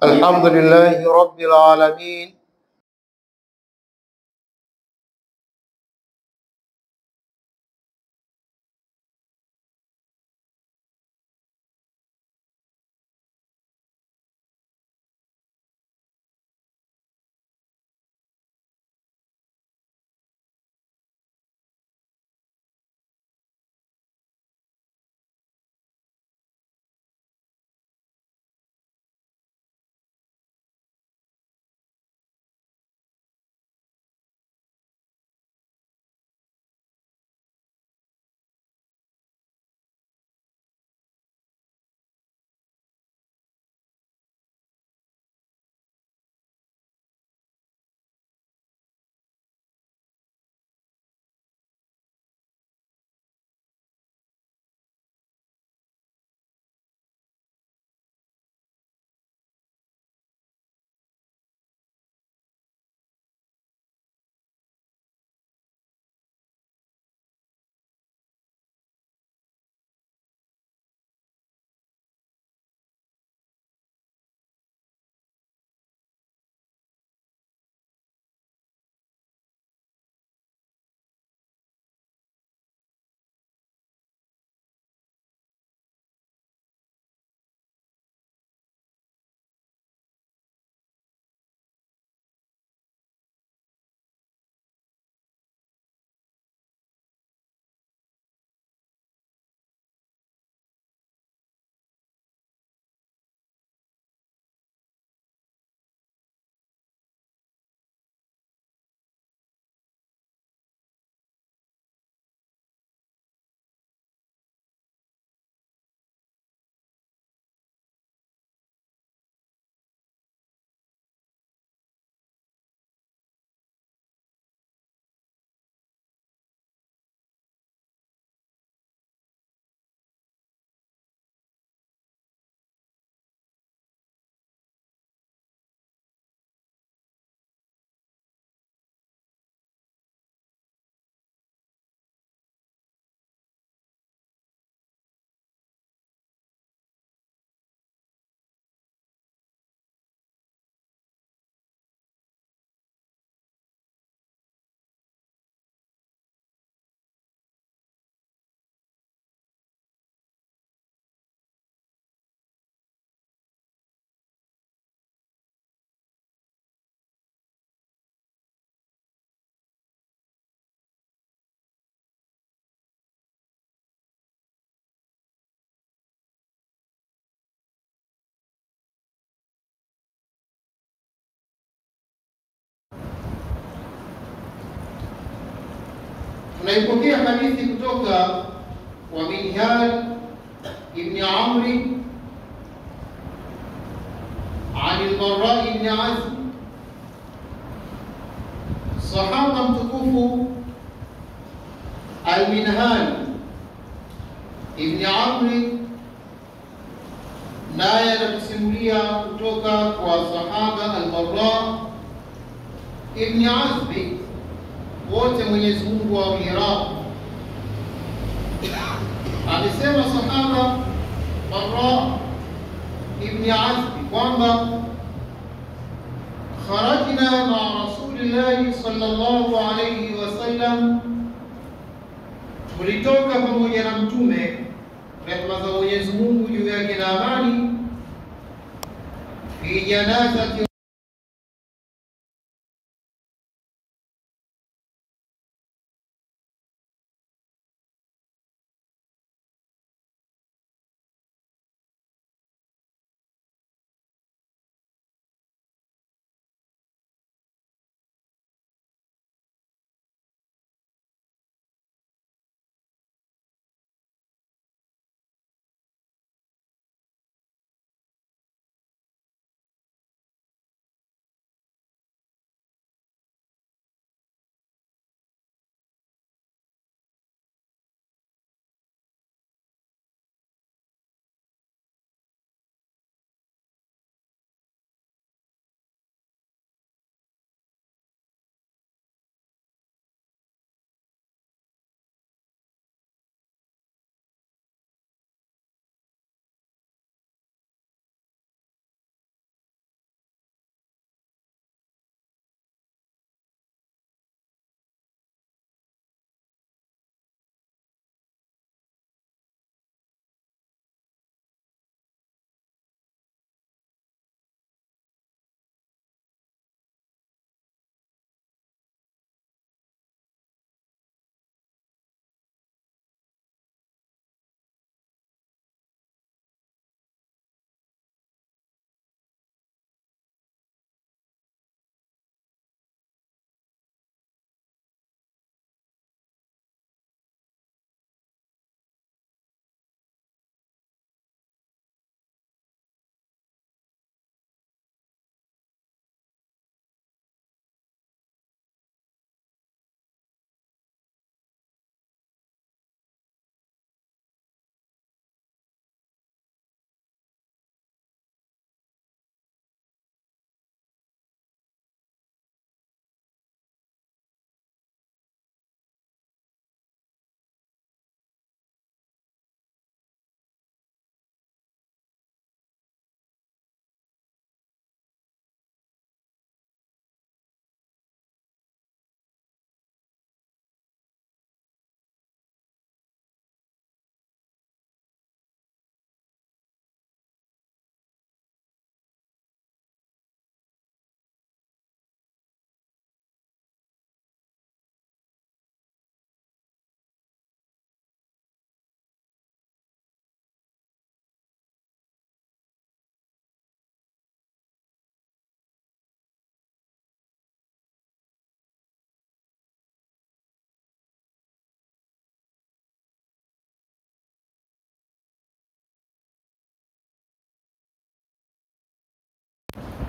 الحمد لله رب العالمين tunaipokea hadithi kutoka kwa Minhal ibn Amri عن البراء بن عازب صحابة mtukufu Al-Minhal ibn Amri naye anatusimulia kutoka kwa sahaba Al-Barra ibn Azib, wote Mwenyezi Mungu wa mirab. Alisema sahaba Barra ibn Azib kwamba kharajna ma Rasulillahi sallallahu alayhi wasallam, tulitoka pamoja na Mtume, rehema za Mwenyezi Mungu juu yake na amani, fi janazati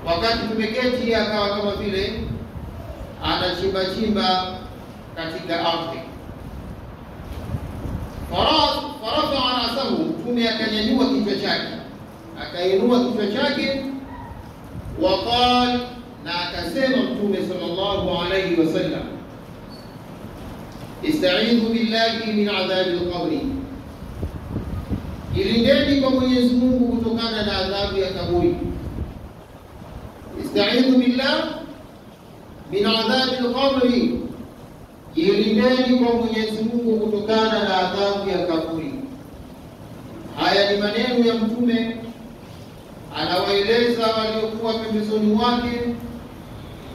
wakati tumeketi akawa kama vile anachimba chimba katika ardhi. Farafa rasahu, Mtume akanyanyua kichwa chake, akainua kichwa chake. Waqal, na akasema Mtume sallallahu alayhi wasallam, ista'idhu billahi min adhabi al-qabri, jilindeni kwa Mwenyezi Mungu kutokana na adhabu ya kaburi. Ista'idhu billah min adhabi al-qabri, jilindeni kwa Mwenyezi Mungu kutokana na adhabu ya kaburi. Haya ni maneno ya Mtume, anawaeleza waliokuwa pembezoni mwake,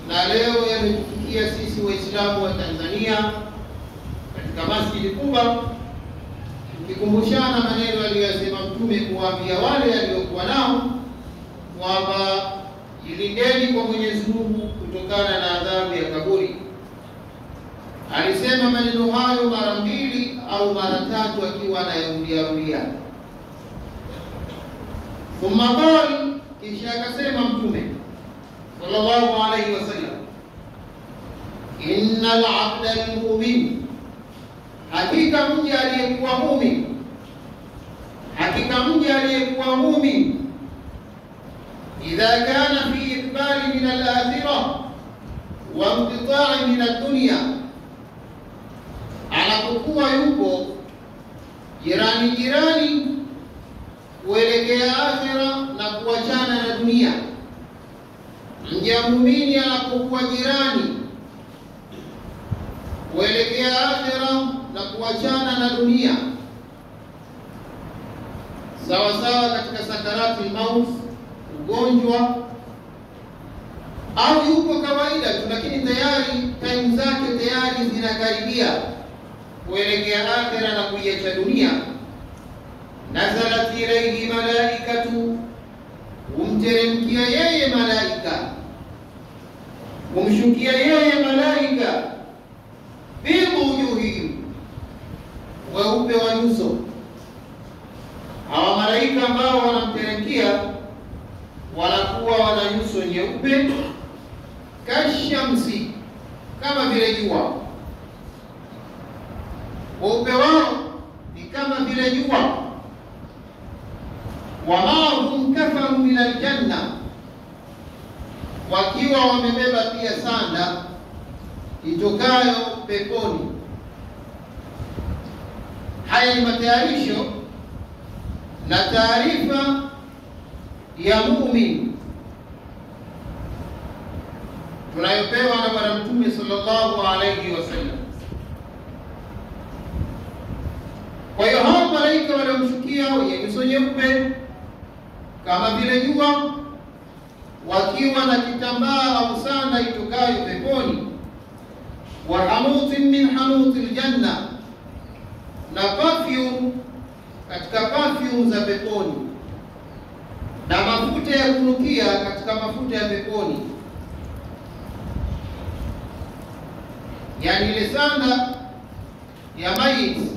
na leo yametufikia sisi Waislamu wa Tanzania katika Masjidi Quba, tukikumbushana maneno aliyosema Mtume kuwaambia wale aliokuwa nao kwamba jilindeni kwa Mwenyezi Mungu kutokana na adhabu ya kaburi. Alisema maneno hayo mara mbili au mara tatu akiwa anayarudia. Thumma qala, kisha akasema Mtume sallallahu alayhi wasallam, innal abda almu'min, hakika mja aliyekuwa muumini, hakika mja aliyekuwa muumini, idha kana fi iqbali min al-akhirah wa inqita'i min ad-dunya, anapokuwa yupo jirani kuelekea akhira na kuachana na dunia. Mja muumini anapokuwa jirani kuelekea akhira na kuachana na dunia, sawa sawa katika sakaratul maut, ugonjwa, au yuko kawaida tu, lakini tayari time zake tayari zinakaribia kuelekea akhira na kuiacha dunia. Nazalat ilayhi malaikatu, umteremkia yeye malaika, umshukia yeye malaika, biwujuhihim, weupe wa nyuso. Hawa malaika ambao wanamteremkia wanakuwa wana nyuso nyeupe, kashamsi, kama vile jua. Weupe wao ni kama vile jua. Wamahum kafaru min aljanna, wakiwa wamebeba pia sanda itokayo peponi. Haya ni matayarisho na taarifa ya muumini tunayopewa na Bwana Mtume sallallahu alayhi wasallam. Kwa hiyo hao malaika waliomshukia wenye nyuso nyeupe kama vile jua, wakiwa na kitambaa au sanda itokayo peponi, wa hanutin min hanutil janna, na perfume katika perfume za peponi, na mafuta ya kunukia katika mafuta ya peponi. Yani ile sanda ya maiti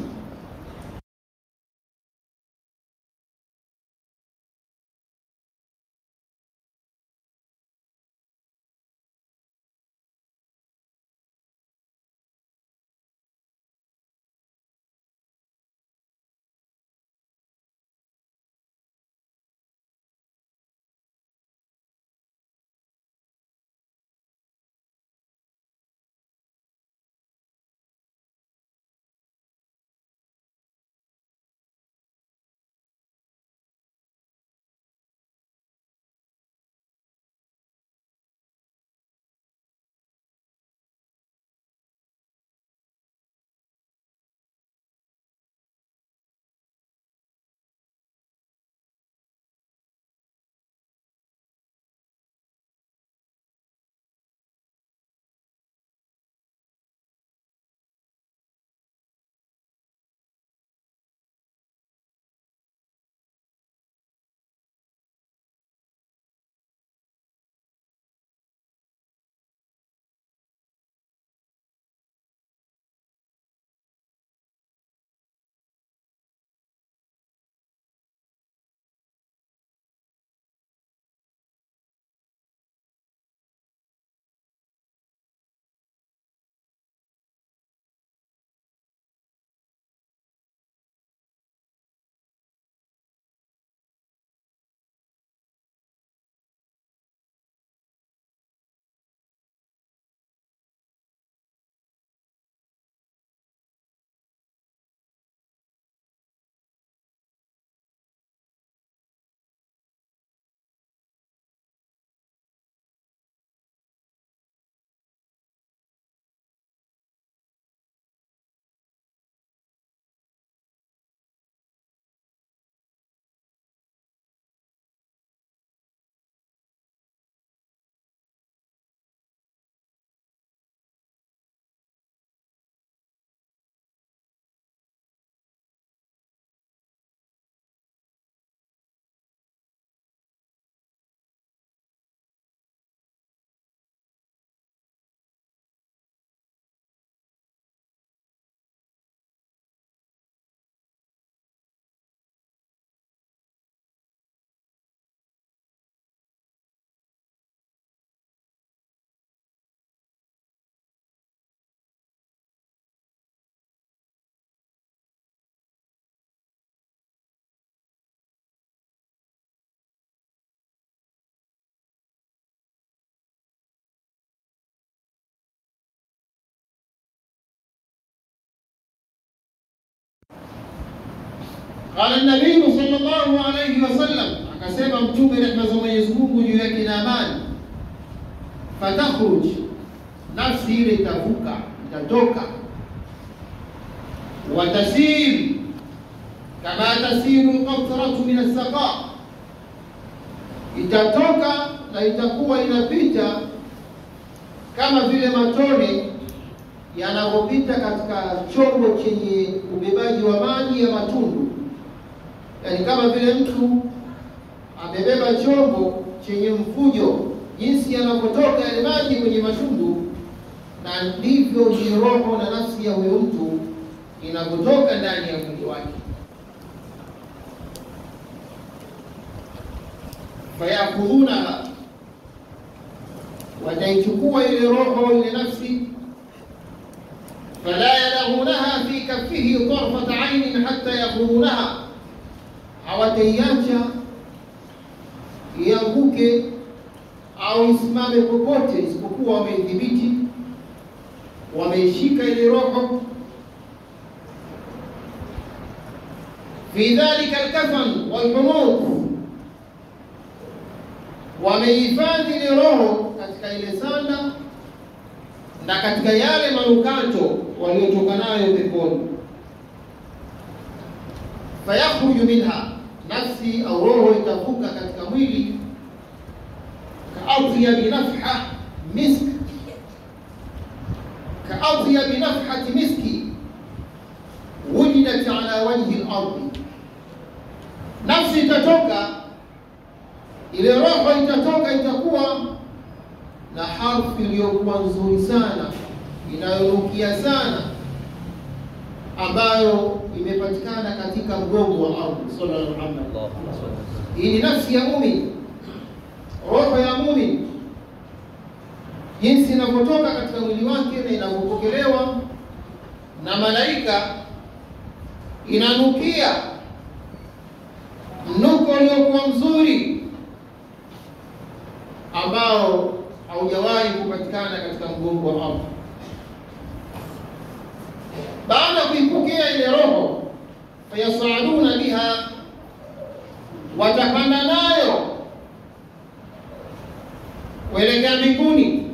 Qala an-nabii sallallahu alayhi wasallam, akasema mtume rehma za Mwenyezi Mungu juu yake na amani, fatakhruj, nafsi ile itavuka, itatoka, watasir kama tasiru al-qatratu min as-saqa, itatoka na itakuwa inapita kama vile matone yanapopita katika chombo chenye ubebaji wa maji ya matundu. Yani kama vile mtu amebeba chombo chenye mfujo, jinsi yanapotoka yale maji kwenye matundu, na ndivyo ni roho na nafsi ya huyo mtu inapotoka ndani ya mwili wake. Fayakhudhunaha, wataichukua ile roho ile nafsi, fala yadhunaha fi kaffihi tarfat ainin hatta yakhudhunaha, hawataiacha ianguke au isimame popote isipokuwa wameidhibiti, wameishika ile roho. Fi dhalika al-kafan wal-bunut, wamehifadhi ile roho katika ile sanda na katika yale manukato waliotoka nayo peponi. Fayakhruju minha, nafsi au roho itavuka katika mwili, ka'adhiyabi nafha misk, ka'adhiyabi nafhati miski wujidat ala wajhi al-ardh. Nafsi itatoka, ile roho itatoka, itakuwa na harufu iliyokuwa nzuri sana, inayonukia sana, ambayo imepatikana katika mgongo wa ardhi sallallahu alaihi wasallam. Hii ni nafsi ya muumini, roho ya muumini, jinsi inapotoka katika mwili wake na inapopokelewa na malaika, inanukia mnuko uliokuwa mzuri ambao haujawahi kupatikana katika mgongo wa ardhi. Baada ya kuipokea ile roho, fayasaduna biha, watapanda nayo kuelekea mbinguni.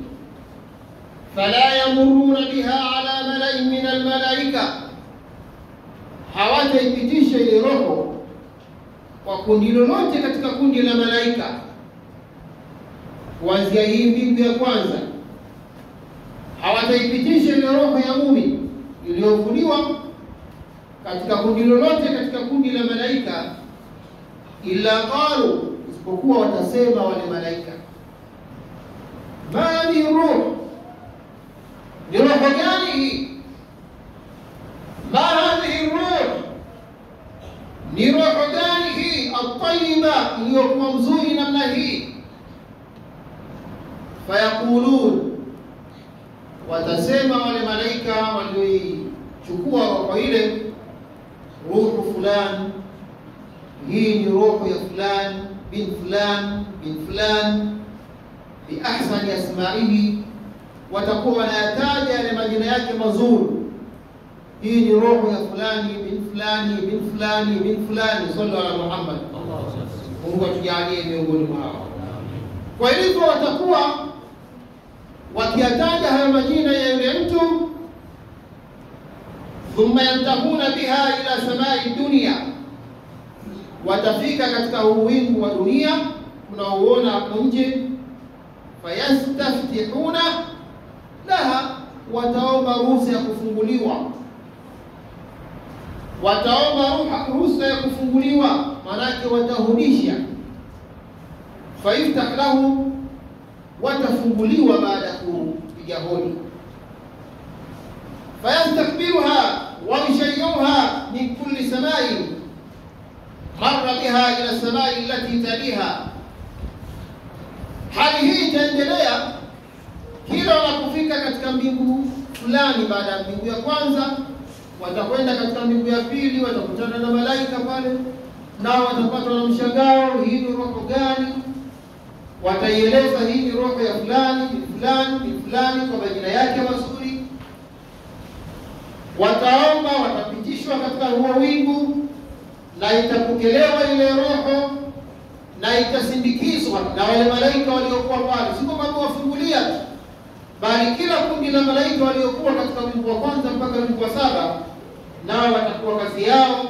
Fala yamuruna biha ala malain min almalaika, hawataipitisha ile roho kwa kundi lolote katika kundi la malaika, kuanzia hii mbingu ya kwanza. Hawataipitisha ile roho ya muumini iliyovuliwa katika kundi lolote katika kundi la malaika, illa qalu, isipokuwa watasema wale malaika, ma hadhihi ruh, ni roho gani hii? Ma hadhihi ruh, ni roho gani hii? At-tayyiba, iliyokuwa mzuri namna hii. Fayaqulun, watasema wale malaika walioichukua roho ile, ruhu fulani, hii ni roho ya fulani bin fulani bin fulani, bi ahsani asma'ihi, watakuwa wanayataja yale majina yake mazuri. Hii ni roho ya fulani bin fulani bin fulani bin fulani, sallallahu alaihi Muhammad. Mungu atujalie miongoni mwao. Kwa hivyo watakuwa wakiyataja hayo majina ya yule mtu, thumma yantahuna biha ila samai dunia, watafika katika uwingu wa dunia unaoona hapo nje. Fayastaftihuna laha, wataomba ruhusa ya kufunguliwa, wataomba ruhusa ya kufunguliwa, manake watahudisha. Faiftah lahu, watafunguliwa baada ya kupiga hodi. Fayastakbiruha wa yashayuha min kulli samai marra biha ila samai allati taliha. Hali hii itaendelea kila wanapofika katika mbingu fulani. Baada ya mbingu ya kwanza, watakwenda katika mbingu ya pili, watakutana na malaika pale, nao watapatwa na mshangao, hii ni roho gani? Wataieleza hii ni roho ya fulani ni fulani ni fulani kwa majina yake mazuri. Wataomba, watapitishwa katika huo wingu, na itapokelewa ile roho na itasindikizwa na wale malaika waliokuwa pale. Si kwamba wafungulia tu, bali kila kundi la malaika waliokuwa katika wingu wa kwanza mpaka wingu wa 7 nao watakuwa kazi yao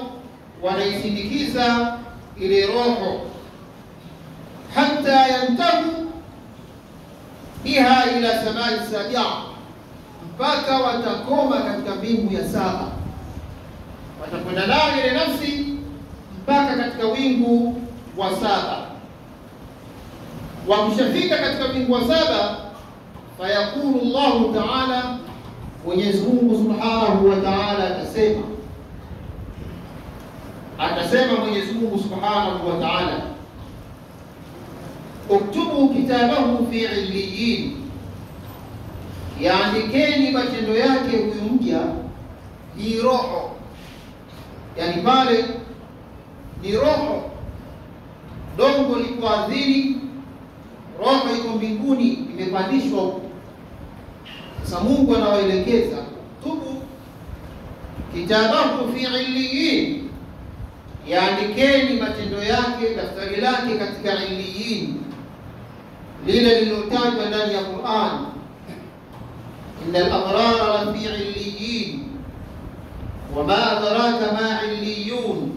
wanaisindikiza ile roho hatta yantahu biha ila samai sabia, mpaka watakoma katika mbingu ya 7. Watakwenda nayo ile nafsi mpaka katika wingu wa 7. Wakishafika katika wingu wa 7, fayaqulu Allahu ta'ala, Mwenyezi Mungu Subhanahu wa Ta'ala atasema Mwenyezi Mungu Subhanahu wa Ta'ala, uktubu kitabahu fi illiyin, yaandikeni matendo yake huyu mja. Hii roho, yani pale ni roho, dongo liko ardhini, roho iko mbinguni, imepandishwa. Sasa Mungu anawaelekeza, tubu kitabahu fi illiyin, yaandikeni matendo yake, daftari lake katika illiyin, lile lilotajwa ndani ya Qur'an, innal abrara la fi illiyin wama adraka ma illiyun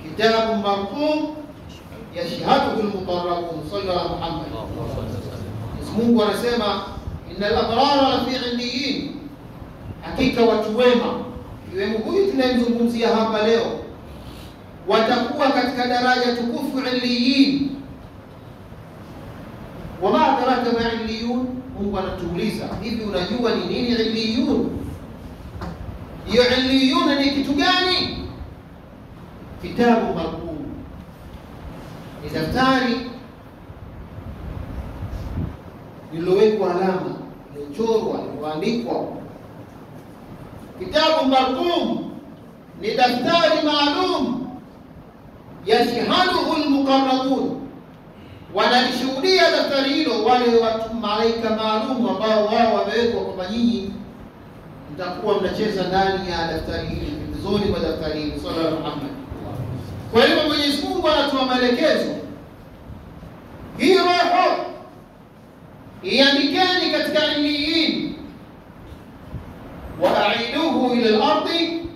kitabun marqum yashhaduhu al-muqarrabun. Sallallahu alaihi Muhammad. Mungu anasema innal abrara la fi illiyin, hakika watu wema, iwemo huyu tunayemzungumzia hapa leo, watakuwa katika daraja tukufu illiyin. Wama adraka ma illiyun, Mungu anatuuliza, hivi unajua ni nini illiyun? Hiyo illiyun ni kitu gani? Kitabu marqum, ni daftari lililowekwa alama, lililochorwa, lililoandikwa. Kitabu marqum ni daftari maalum, yashhaduhu al-muqarrabun, wanalishuhudia daftari hilo wale watu malaika maalum ambao wao wamewekwa kwamba nyinyi mtakuwa mnacheza ndani ya daftari hili, pembezoni mwa daftari hili. Sallallahu alaihi Muhammad. Kwa hivyo Mwenyezi Mungu anatoa maelekezo, hii roho iandikeni katika illiyin, wa aiduhu ila al-ardi,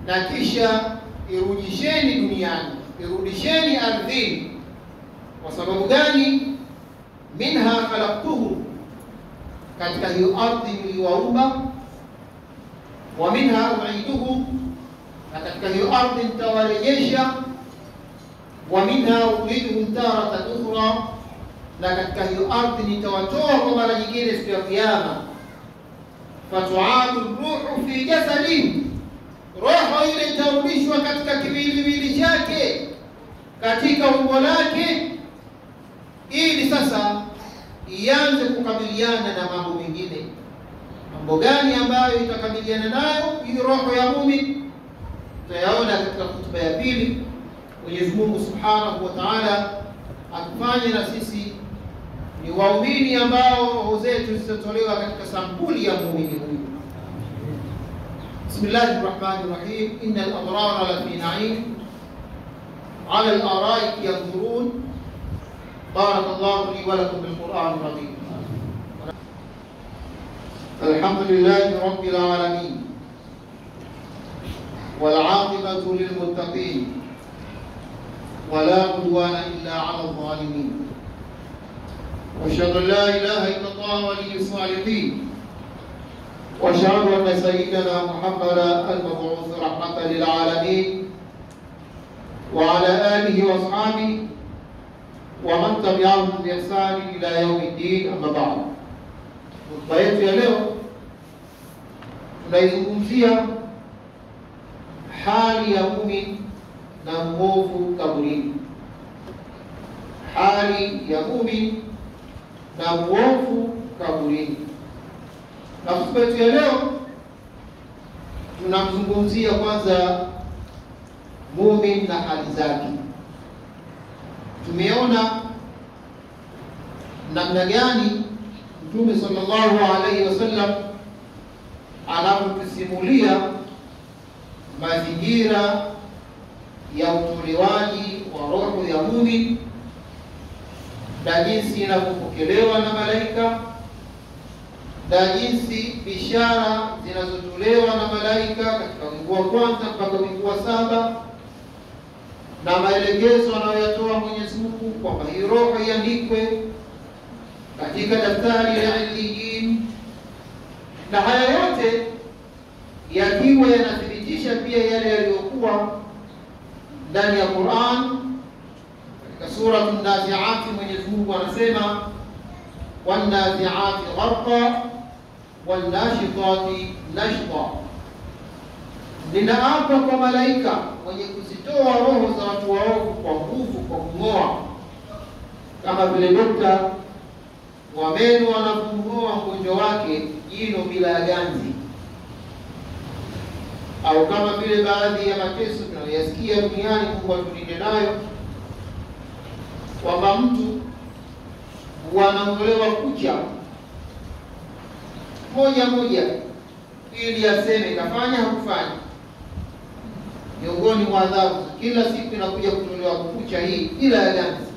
na kisha irudisheni duniani, irudisheni ardhini. Kwa sababu gani? Minha khalaqtuhu, katika hiyo ardhi niliwaumba. Wa minha uiduhu, na katika hiyo ardhi nitawarejesha. Wa minha uiduhu taratan ukhra, na katika hiyo ardhi nitawatoa kwa mara nyingine siku ya Kiyama. Fatuadu ruhu fi jasadi, roho ile itarudishwa katika kiwiliwili chake, katika umbo lake, ili sasa ianze kukabiliana na mambo mengine. Mambo gani ambayo itakabiliana nayo hii roho ya muumini? Tutayaona katika hutuba ya pili. Mwenyezi Mungu Subhanahu wa Ta'ala atufanye na sisi ni waumini ambao roho zetu zitatolewa katika sampuli ya muumini huyu. Bismillahir Rahmanir Rahim. Innal abrara la fi na'im ala al-ara'ik yanzurun. Barakallahu li wa lakum bil Qur'anir Azim. Alhamdulillahi rabbil alamin, wal 'aqibatu lil muttaqin, wala udwana illa 'ala adh-dhalimin. واشهد ان لا اله الا الله ولي الصالحين، واشهد ان سيدنا محمدا المبعوث رحمه للعالمين وعلى اله واصحابه ومن تبعهم باحسان الى يوم الدين. اما بعد، hotuba yetu ya leo tunaizungumzia hali ya muumini na mwovu kaburini. Hali ya muumini na mwovu kaburini. Na hotuba yetu ya leo tunamzungumzia kwanza muumini na hali zake. Tumeona namna gani Mtume sallallahu alaihi wasallam anapotusimulia mazingira ya utolewaji wa roho ya muumini na jinsi inavyopokelewa na malaika na jinsi bishara zinazotolewa na malaika katika wingu wa kwanza mpaka wingu wa 7 na maelekezo anayoyatoa Mwenyezi Mungu kwamba hii roho iandikwe katika daftari la Illiyin, na haya yote yakiwa yanathibitisha pia yale yaliyokuwa ndani ya Qur'an. Katika sura An-Nazi'at Mwenyezi Mungu anasema wan-nazi'ati gharqa wan-nashitati nashta, ninaapa kwa malaika mwenye kuzitoa roho za watu waovu kwa nguvu, kwa kung'oa, kama vile dokta wa meno anapomng'oa mgonjwa wake jino bila ya ganzi, au kama vile baadhi ya mateso tunayoyasikia duniani, Mungu atulinde nayo, kwamba mtu wanang'olewa kucha moja moja ili aseme kafanya hakufanya. Miongoni mwa adhabu, kila siku inakuja kutolewa kucha hii bila ya ganzi,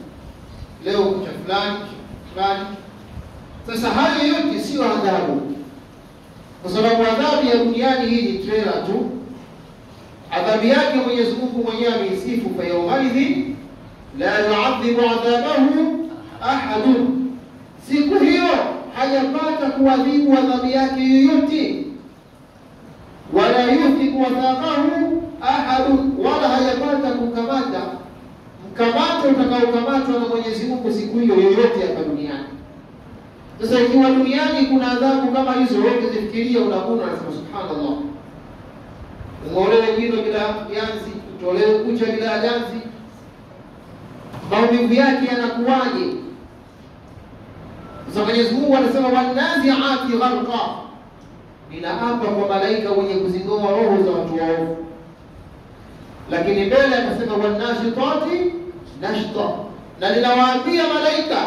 leo kucha fulani fulani. Sasa hayo yote sio adhabu, kwa sababu adhabu ya duniani hii ni trailer tu. Adhabu yake Mwenyezi Mungu mwenyewe ameisifu, fa yawmaidhin la yu'adhibu adhabahu ahadun, siku hiyo hajapata kuadhibu adhabu yake yoyote, wala yuthiqu wathaqahu ahadun, wala hajapata kukamata mkamato utakaokamatwa na Mwenyezi Mungu siku hiyo yoyote hapa duniani. Sasa ikiwa duniani kuna adhabu kama hizo, wote zifikiria, unakuna na subhanallah, ung'olewe jino bila ganzi, utolewe kucha bila ganzi, maumivu yake yanakuwaje? Sasa Mwenyezi Mungu anasema wan-nazi'ati gharqa, ninaapa kwa malaika wenye kuzing'oa roho za watu waovu. Lakini mbele akasema wan-nashitati nashta, na ninawaambia malaika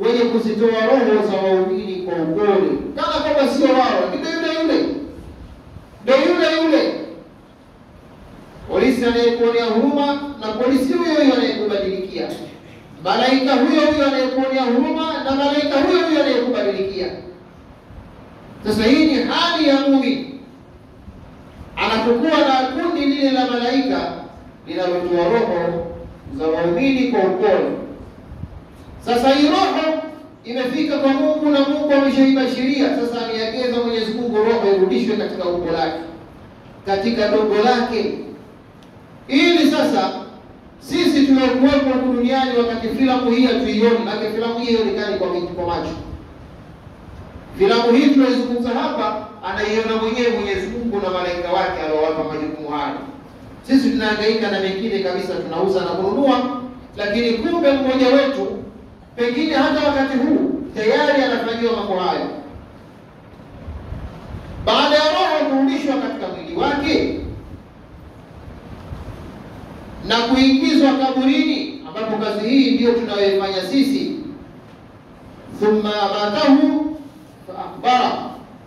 wenye kuzitoa roho za waumini kwa upole, kana kwamba sio wao, ndio yule polisi anayekuonea huruma na polisi huyo anayekubadilikia, malaika huyo anayekuonea huruma na malaika huyo anayekubadilikia. Sasa hii ni hali ya muumini anapokuwa na kundi lile la malaika linalotoa roho za waumini kwa upole. Sasa hii roho imefika kwa Mungu na Mungu ameshaibashiria. Sasa aniageza Mwenyezi Mungu roho irudishwe katika umbo lake, katika dongo lake, ili sasa sisi tunakuwepo duniani wakati filamu hii hatuioni, maana filamu hii haionekani kwa macho. Filamu hii tunayozungumza hapa anaiona mwenyewe Mwenyezi Mungu na malaika wake aliowapa majukumu haya. Sisi tunahangaika na mengine kabisa, tunauza na kununua, lakini kumbe mmoja wetu pengine hata wakati huu tayari anafanyiwa mambo hayo. Baada ya roho kurudishwa katika mwili wake na kuingizwa kaburini, ambapo kazi hii ndio tunayoifanya sisi, thumma amatahu fa akhbara,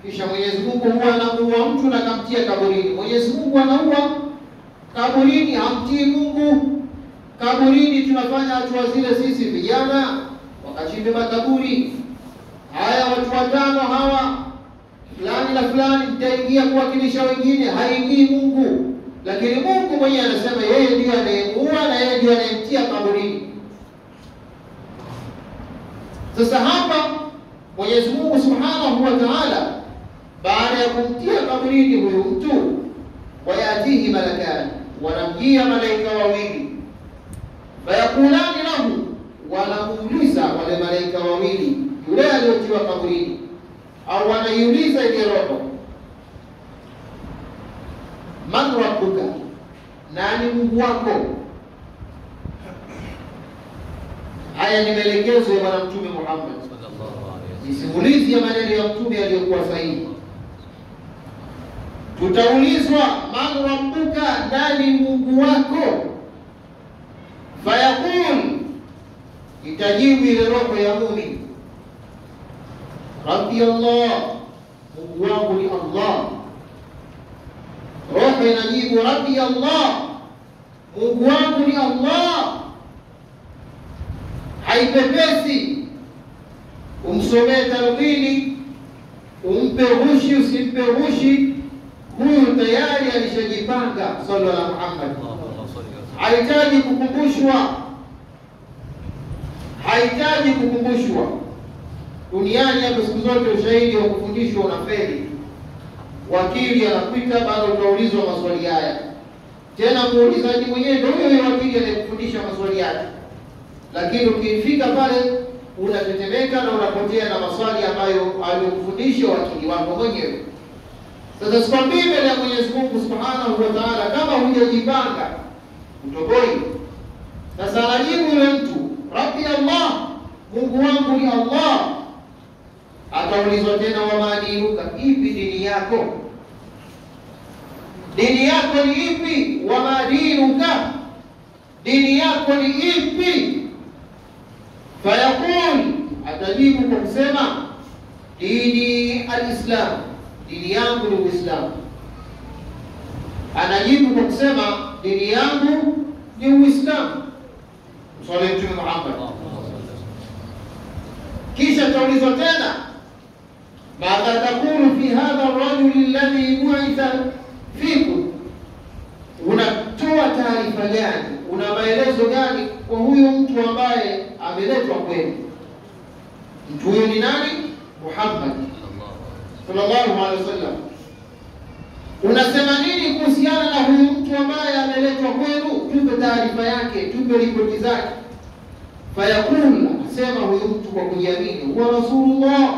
kisha Mwenyezi Mungu huwa anamuua mtu na kamtia kaburini. Mwenyezi Mungu anaua kaburini, hamtii Mungu kaburini. Tunafanya hatua zile sisi vijana, wakachimbe makaburi haya, watu watano hawa fulani na fulani mtaingia kuwakilisha wengine, haingii Mungu. Lakini Mungu mwenyewe anasema yeye ndiye anayemuua na yeye ndiye anayemtia kaburini. Sasa hapa Mwenyezi Mungu Subhanahu wa Ta'ala, baada ya kumtia kaburini huyu mtu, wayatihi malakani, wanamjia malaika wawili, fayakulani lahu, wanamuuliza wale malaika wawili yule aliyotiwa kaburini, au wanaiuliza ile roho, man rabbuka, nani Mungu wako? Haya ni maelekezo ya Bwana Mtume Muhammad sallallahu alaihi wasallam, simulizi ya maneno ya Mtume aliyokuwa sahihi. Tutaulizwa man rabbuka, nani Mungu wako? Fayaqul, itajibu ile roho ya muumini, Rabbi Allah, Mungu wangu ni Allah. Roho inajibu Rabbi Allah, Mungu wangu ni Allah. Haipepesi umsomee talqini, umpe rushi usimpe rushi, huyu tayari alishajipanga. Sallallahu alaihi Muhammad. Hahitaji kukumbushwa. Duniani hapo siku zote ushahidi wa kufundishwa unafeli. Wakili anakuita baada utaulizwa maswali haya. Tena muulizaji mwenyewe ndio huyo wakili anayekufundisha maswali yake. Lakini ukifika pale unatetemeka na unapotea na maswali ambayo aliyokufundisha wakili wako mwenyewe. Sasa sikwambii mbele ya Mwenyezi Mungu Subhanahu wa Ta'ala kama hujajipanga utoboi. Sasa anajibu yule mtu, Rabbi Allah, Mungu wangu ni Allah. Ataulizwa tena, wa madinuka, ipi dini yako? Dini yako ni ipi? Wa madinuka, dini yako ni ipi? Fayaqul, atajibu kwa kusema dini al-Islam, dini yangu ni Uislamu. Anajibu kwa kusema dini yangu ni Uislamu. Swali Mtume Muhammad. Kisha taulizwa tena, madha takulu fi hadha ar-rajul alladhi bu'itha fikum, unatoa taarifa gani, una maelezo gani kwa huyo mtu ambaye ameletwa kwenu? Mtu huyo ni nani? Muhammad sallallahu alaihi wasallam. Unasema nini kuhusiana na huyu mtu ambaye ameletwa kwenu? Tupe taarifa yake, tupe ripoti zake. Fayakul, sema huyu mtu kwa kujiamini, huwa Rasulullah,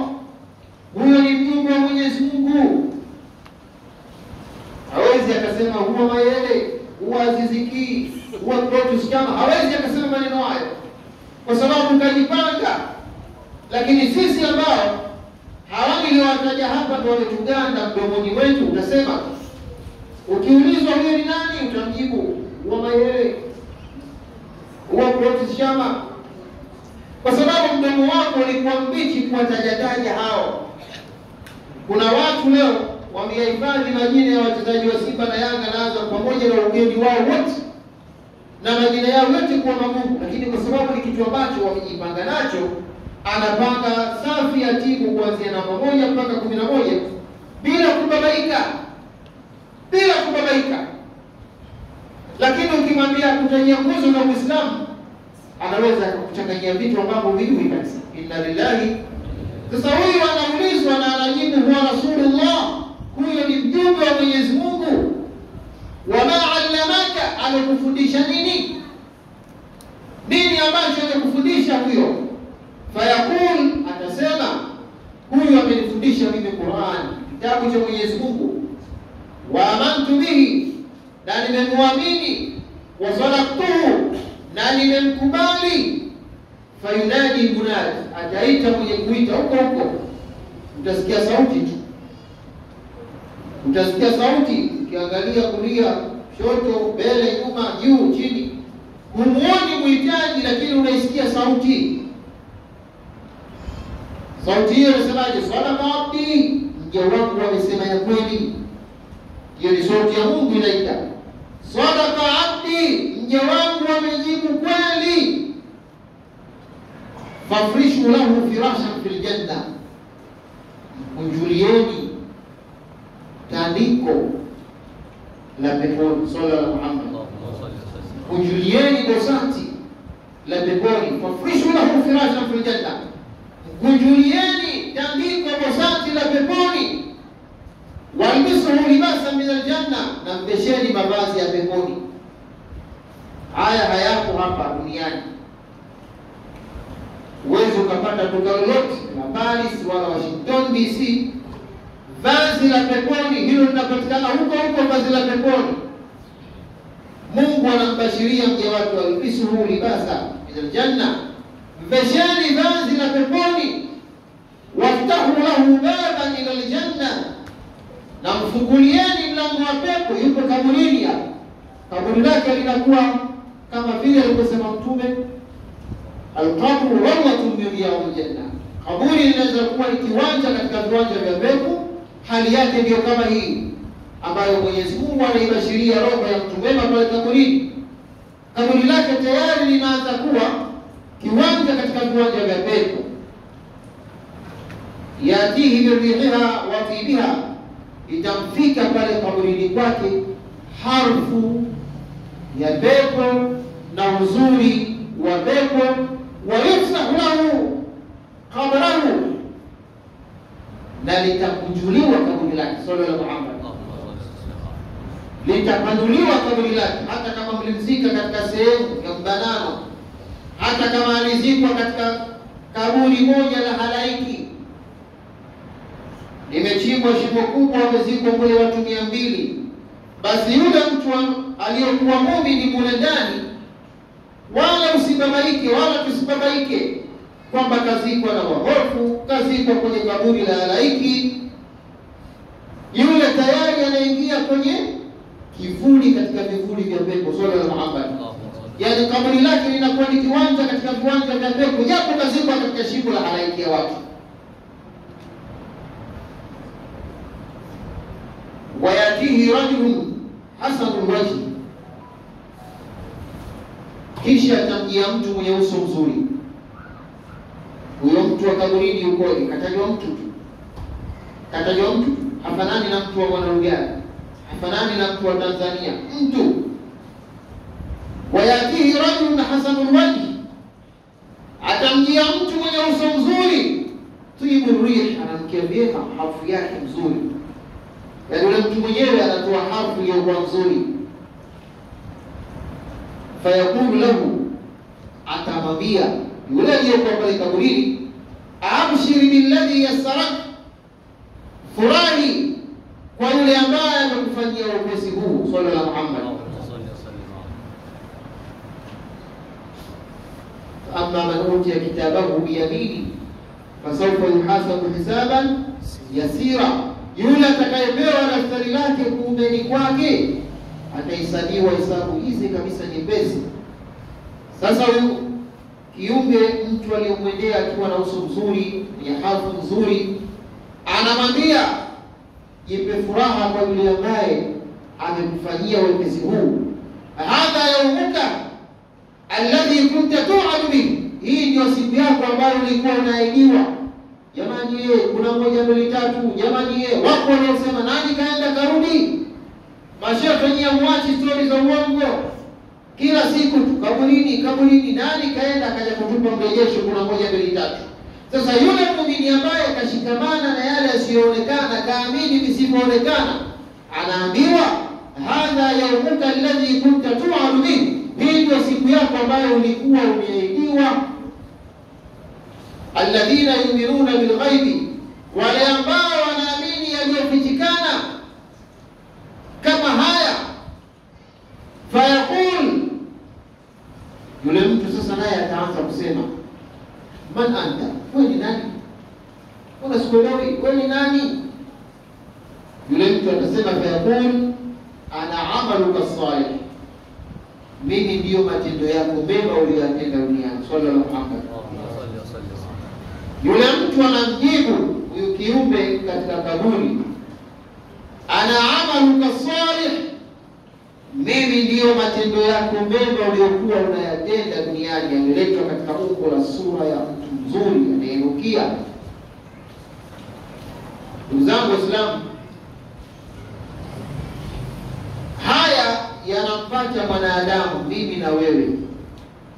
huyo ni mjumbe wa Mwenyezi Mungu. Hawezi akasema huwa Mayele, huwa Aziziki, huwa Protus Chama. Hawezi akasema maneno hayo kwa sababu kajipanga. Lakini sisi ambao hawa niliowataja hapa ndio wametuganda mdomoni wetu, utasema ukiulizwa huyo ni nani utamjibu huwa Mayele, huwa Protus Chama, kwa sababu mdomo wako ulikuwa mbichi kuwatajataja hao. Kuna watu leo wamehifadhi majina ya wachezaji wa Simba na Yanga na Azam pamoja na ugeni wao wote na majina yao yote kwa magumu, lakini kwa sababu ni kitu ambacho wamejipanga nacho, anapanga safi ya timu kuanzia namba 1 mpaka 11 bila kubabaika. Lakini ukimwambia kutajia nguzo na Uislamu, anaweza kuchanganyia vitu ambavyo hujui kabisa. Inna lillahi. Sasa huyu anaulizwa na anajibu huwa Rasulullah, huyo ni mjumbe wa Mwenyezi Mungu. Wama allamaka, alikufundisha nini? Nini ambacho alikufundisha huyo? Fayaqul, atasema huyu amenifundisha mimi Qur'an, kitabu cha Mwenyezi Mungu. Wa amantu bihi, na nimemwamini. Wa sadaqtuhu, na nimemkubali. Fayunadi munadi, ataita mwenye kuita huko. Utasikia sauti tu. Ukiangalia kulia, shoto, mbele, nyuma, juu, chini. Humuoni muhitaji, lakini unaisikia sauti. Sauti hiyo inasemaje? Sadaqa abdi, mja wangu amesema ya kweli. Hiyo ni sauti ya Mungu inaita. Sadaqa abdi, mja wangu amejibu kweli. Fafrishu lahu firashan fil janna, kunjulieni tandiko la peponi. Sallallahu alaihi Muhammad. Kunjulieni dosati la peponi. Fafrishu lahu firashan fil janna, kunjulieni tandiko dosati la peponi. Walbisuhu libasan min aljanna, na mbesheni mavazi ya peponi. Haya hayapo hapa duniani. Uwezo ukapata duka lolote na Paris wala Washington DC, vazi la peponi hilo linapatikana huko, vazi la peponi. Mungu anambashiria mja wake, walbisuhu libasa min aljanna, mbesheni vazi la peponi. Waftahu lahu baban ila aljanna, na mfungulieni mlango wa pepo. Yuko kaburini hapo, kaburi lake linakuwa kama vile alivyosema Mtume, al-qabru rawatun min riyadil janna, kaburi linaweza kuwa ni kiwanja katika viwanja vya pepo. Hali yake ndio kama hii ambayo Mwenyezi Mungu anaibashiria roho ya mtu mwema pale kaburini. kaburi lake tayari linaanza kuwa kiwanja katika viwanja vya pepo. Yatihi biriha wa tibiha, itamfika pale kaburini kwake harufu ya pepo na uzuri wa pepo. Wa yufsahu lahu qabrahu, na litakunjuliwa kaburi lake. Sallallahu alaihi wasallam, litapanuliwa kaburi lake. Hata kama mlimzika katika sehemu ya mbanano, hata kama alizikwa katika kaburi moja la halaiki, limechimbwa shimo kubwa, wamezikwa kule watu 200, basi yule mtu aliyokuwa muumini mule ndani, wala usibabaike wala tusibabaike kwamba kazikwa na wahofu, kazikwa kwenye kaburi la halaiki. Yule tayari anaingia kwenye kivuli katika vivuli vya pepo. Sallallahu alaihi wasallam, yani kaburi lake linakuwa ni kiwanja katika viwanja vya pepo, japo kazikwa katika shimo la halaiki ya watu. Wayatihi rajulun hasanul wajhi, kisha atamjia mtu mwenye uso mzuri. Huyo mtu wa kaburini yukoje? Katajwa mtu tu, katajwa mtu, hafanani na mtu wa Mwanarugari, hafanani na mtu wa Tanzania, mtu. Wayatihi rajulun hasanul wajhi, atamjia mtu mwenye uso mzuri. Tuyibu rih, anamkia vyema, harufu yake mzuri. Yani yule mtu mwenyewe anatoa harufu iliyokuwa nzuri. Fayaqulu lahu, atamwambia yule aliyekuwa pale kaburini, abshiri billadhi yasarak, furahi kwa yule ambaye amekufanyia upesi huu. Sallallahu alaihi Muhammad. Amma man utiya kitabahu biyamini fasawfa yuhasabu hisaban yasira, yule atakayepewa daftari lake kuumeni kwake atahesabiwa hesabu hizi kabisa nyepesi. Sasa huyu kiumbe, mtu aliyemwendea akiwa na uso mzuri, mwenye harufu nzuri, anamwambia jipe furaha kwa yule ambaye amekufanyia wepesi huu. Hadha yaumuka alladhi kunta tu'adu bihi, hii ndio siku yako ambayo ulikuwa unaahidiwa. Jamani kuna 1 2 3, jamani wako wanaosema nani kaenda karudi. Mashehe nyia mwachi stories za uongo, kila siku kaburini kaburini, nani kaenda akaja kutupa mrejesho kuna 1 2 3. Sasa yule muumini ambaye kashikamana na yale yasiyoonekana, kaamini visivyoonekana, anaambiwa hadha yaumuka alladhi kunta tu'adu bihi, hii ndio siku yako ambayo ulikuwa umeahidiwa. Alladhina yu'minuna bil ghaibi, wale ambao wanaamini yaliyofichikana kama haya. Fayaqul, yule mtu sasa naye ataanza kusema man anta, wewe ni nani? Mbona sikuelewi, wewe ni nani? Yule mtu atasema fayaqul ana amaluka salih, mimi ndiyo matendo yako mema uliyotenda duniani. Sallallahu alaihi wasallam. Yule mtu anamjibu huyu kiumbe katika kaburi, ana amaluka salih, mimi ndiyo matendo yako mema uliyokuwa unayatenda duniani. Yameletwa katika umbo la sura ya mtu mzuri anayenukia. Ndugu zangu Waislamu, haya yanampata mwanadamu, mimi na wewe.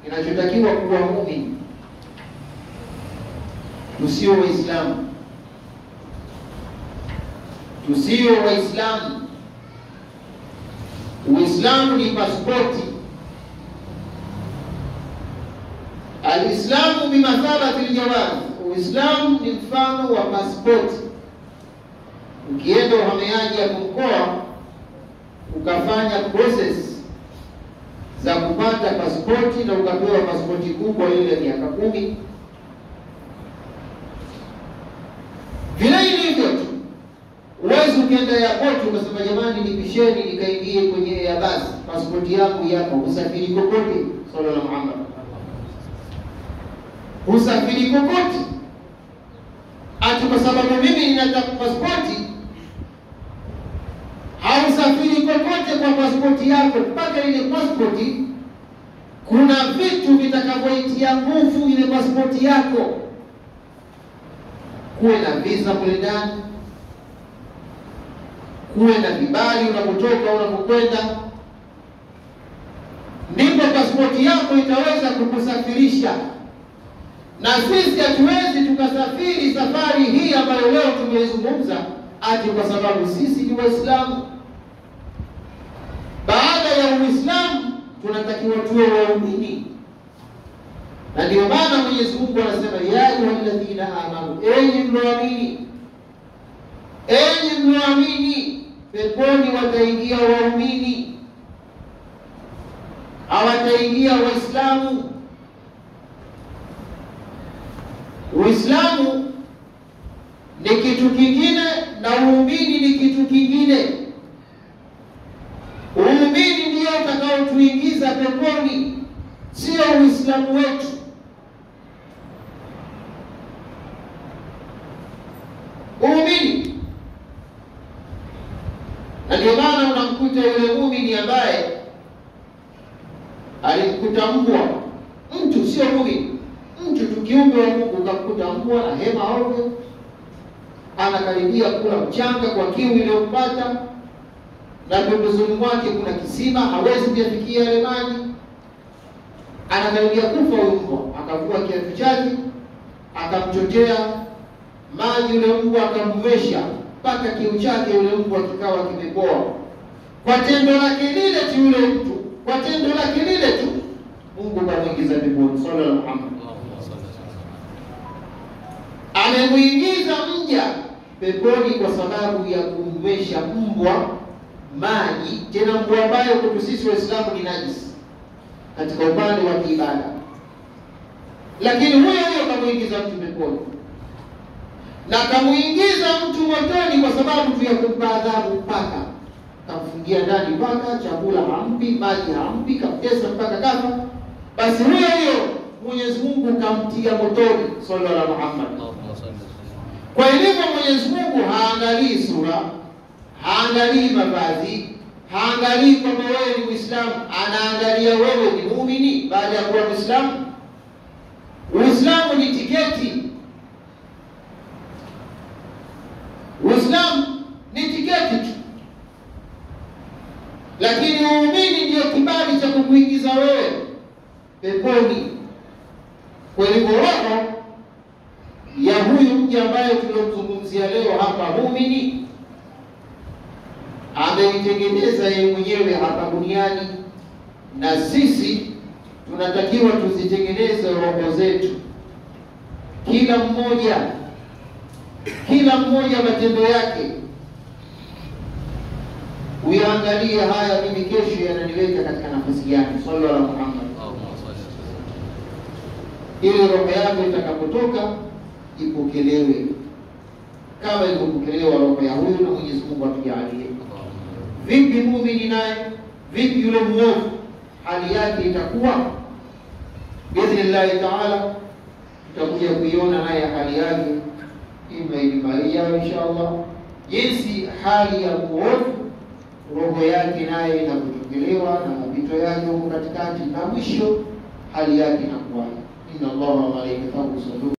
Inachotakiwa kuwa muumini, tusio Waislamu, tusio Waislamu. Uislamu ni pasipoti. Alislamu bimathabati aljawaz, Uislamu ni mfano wa pasipoti. Ukienda uhamiaji ya mkoa ukafanya process za kupata pasipoti na ukapewa pasipoti kubwa ile miaka 10, vile ilivyo tu. Uwezi ukienda airport ukasema jamani nipisheni nikaingie kwenye Airbus, pasipoti yangu yapo, usafiri kokote. Sallallahu alaihi wasallam, usafiri kokote ati kwa sababu mimi ninataka pasipoti. Hausafiri kokote kwa pasipoti yako mpaka ile pasipoti kuna vitu vitakavyoitia nguvu ile pasipoti yako. Kuwe na visa kule ndani, kuwe na vibali unapotoka unapokwenda, ndipo pasipoti yako itaweza kukusafirisha. Na sisi hatuwezi tukasafiri safari hii ambayo leo tumeizungumza ati kwa sababu sisi ni Waislamu. Baada ya Uislamu tunatakiwa tuwe waumini. Na ndio maana Mwenyezi Mungu anasema ya ayyuhalladhina amanu, enyi mlioamini, enyi mlioamini, peponi wataingia waumini, hawataingia Waislamu. Uislamu ni kitu kingine na uumini ni kitu kingine. Uumini ndio utakaotuingiza peponi, sio Uislamu wetu. Uumini. Na ndio maana unamkuta yule muumini ambaye alimkuta mbwa, mtu sio muumini, mtu tukiumbe wa Mungu, ukamkuta mbwa na hema ovyo, anakaribia kula mchanga kwa kiu iliyompata, na pembezoni mwake kuna kisima, hawezi kufikia yale maji, anakaribia kufa huyo mbwa, akavua kiatu chake, akamchotea maji yule mbwa, akamvesha mpaka kiu chake yule mbwa kikawa kimepoa. Kwa tendo lake lile tu yule mtu, kwa tendo lake lile tu Mungu kamuingiza peponi. Sallallahu alaihi wasallam. Amemuingiza mja peponi kwa sababu ya kumvesha mbwa maji, tena mbwa ambaye kwa sisi Waislamu ni najisi katika upande wa ibada. Lakini huyo kamuingiza mtu peponi. Na kamuingiza mtu motoni kwa sababu tu ya kumpa adhabu paka. Kamfungia ndani paka, chakula hampi, maji hampi, kamtesa mpaka kafa. Basi huyo Mwenyezi Mungu kamtia motoni. Sallallahu alaihi wasallam. Kwa hivyo Mwenyezi Mungu haangalii sura, haangalii mavazi, haangalii kama wewe ni Muislamu, anaangalia wewe ni muumini baada ya kuwa Muislamu. Uislamu ni tiketi. Uislamu ni tiketi tu. Lakini uumini ndio kibali cha kukuingiza wewe peponi. Kwa hivyo roho ya huyu mja ambaye tunamzungumzia leo hapa, muumini, ameitengeneza yeye mwenyewe hapa duniani, na sisi tunatakiwa tuzitengeneze roho zetu. Kila mmoja matendo yake uyaangalie, haya mimi kesho yananiweka katika nafasi gani. Sallallahu alaihi wasallam. Ili roho yako itakapotoka ipokelewe kama ilipokelewa roho ya huyu, na Mwenyezi Mungu atujalie. Vipi muumini naye, vipi yule muovu, hali yake itakuwa? Biidhnillah taala tutakuja kuiona naye hali yake imeimaria inshallah, jinsi hali ya muovu roho yake naye inapokelewa na mapito yake huko katikati, na mwisho hali yake inakuwa. Inna Allaha wa malaikatahu yusalluna